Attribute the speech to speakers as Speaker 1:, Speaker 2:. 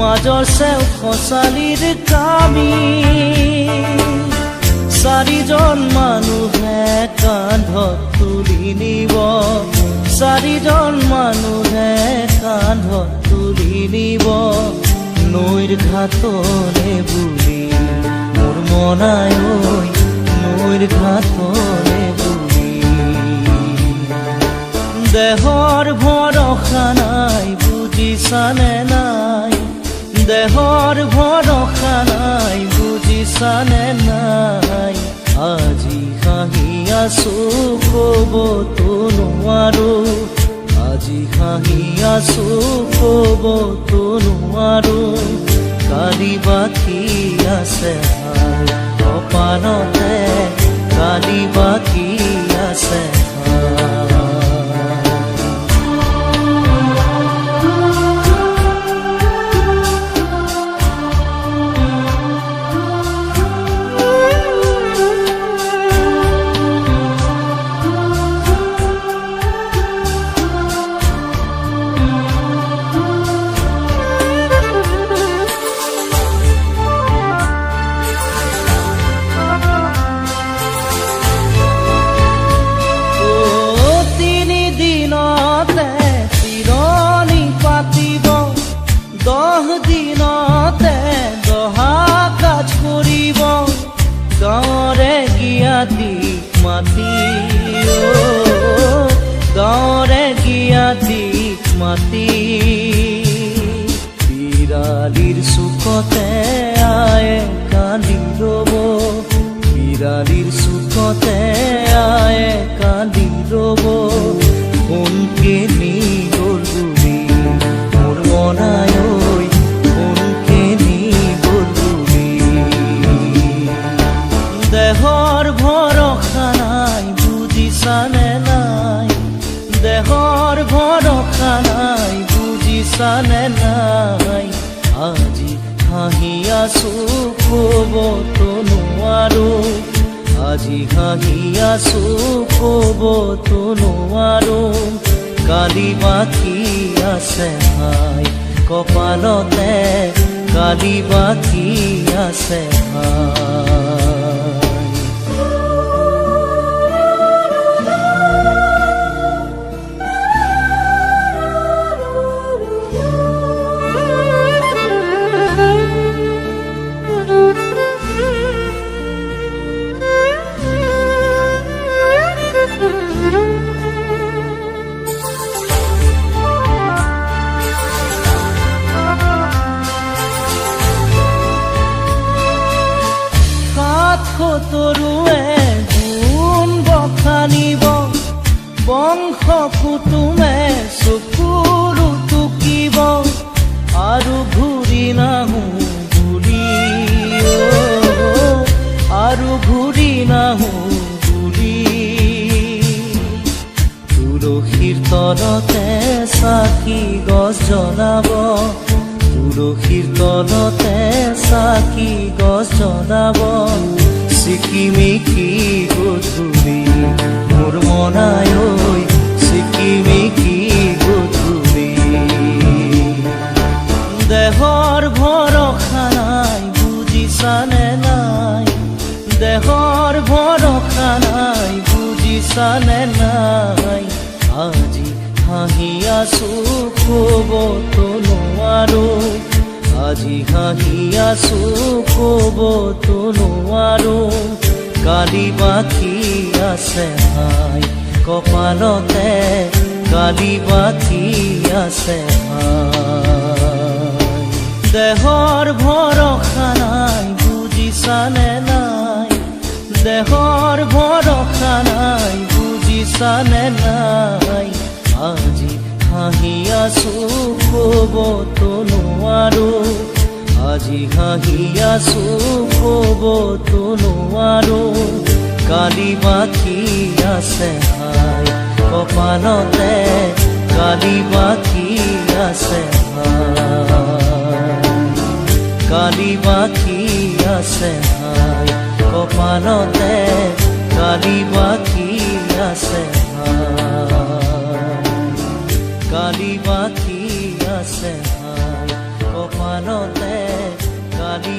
Speaker 1: মাজৰ চেও খচালিৰ কামি চাৰিজন মানুহে কান্ধত তুলি নিব চাৰিজন মানুহে কান্ধত তুলি নিব নৈৰ ঘাটলে বুলি মোৰ মনাই ঐ নৈৰ ঘাটলে বুলি দেহৰ ভৰসা নাই বুজিছানে নাই দেহৰ ভৰসা নাই বুজিছানে নাই আজি হাঁহি আছো ক'বতো নোৱাৰো আজি হাঁহি আছো ক'বতো নোৱাৰো কালি বাকী আছে কপালতে কালি বাকী আছে গাঁৱৰে গিয়াতিক মাতি বিৰালিৰ চুকতে আয়ে কান্দি ৰ'ব বিৰালিৰ চুকতে আয়ে কান্দি ৰ'ব কোনকে নি গ'ল বুলি মোৰ মনাই ঐ কোনকে নি গ'ল বুলি দেহৰ ভৰসা নাই বুজিছানে নাই দেহৰ ভৰসা নাই বুজিছানে নাই আজি হাঁহি আছো ক'বতো নোৱাৰো আজি হাঁহি আছো ক'বতো নোৱাৰো কালি বাকী আছে হাই কপালতে কালি বাকী আছে হাই তৰুৱে গুণ বখানিব বংশ কুটুমে চকুৰু টুকিব আৰু ঘূৰি নাহো বুলি আৰু ঘূৰি নাহো বুলি তুলসীৰ তলতে চাকি গছ জ্বলাব তুলসীৰ তলতে চাকি গছ জ্বলাব চিকিমিকি গধূলি মোৰ মনাই ঐ চিকিমিকি গধূলি দেহৰ ভৰসা নাই বুজিছানে নাই দেহৰ ভৰসা নাই বুজিছানে নাই আজি হাঁহি আছো ক'বতো নোৱাৰো আজি হাঁহি আছো ক'বতো নোৱাৰো কালি বাকী আছে হাই কপালতে কালি বাকী আছে হাই দেহৰ ভৰসা নাই বুজিছানে নাই দেহৰ ভৰসা নাই বুজিছানে নাই আজি হাঁহি আছো ক'বতো নোৱাৰো আজি হাঁহি আছো ক'বতো নোৱাৰো কালি বাকী আছে হাই কপালতে কালি বাকী আছে হাই কালি বাকী আছে হাই কপালতে কালি বাকী আছে হাই কালি বাকী আছে হাই কপাল গানতে গালি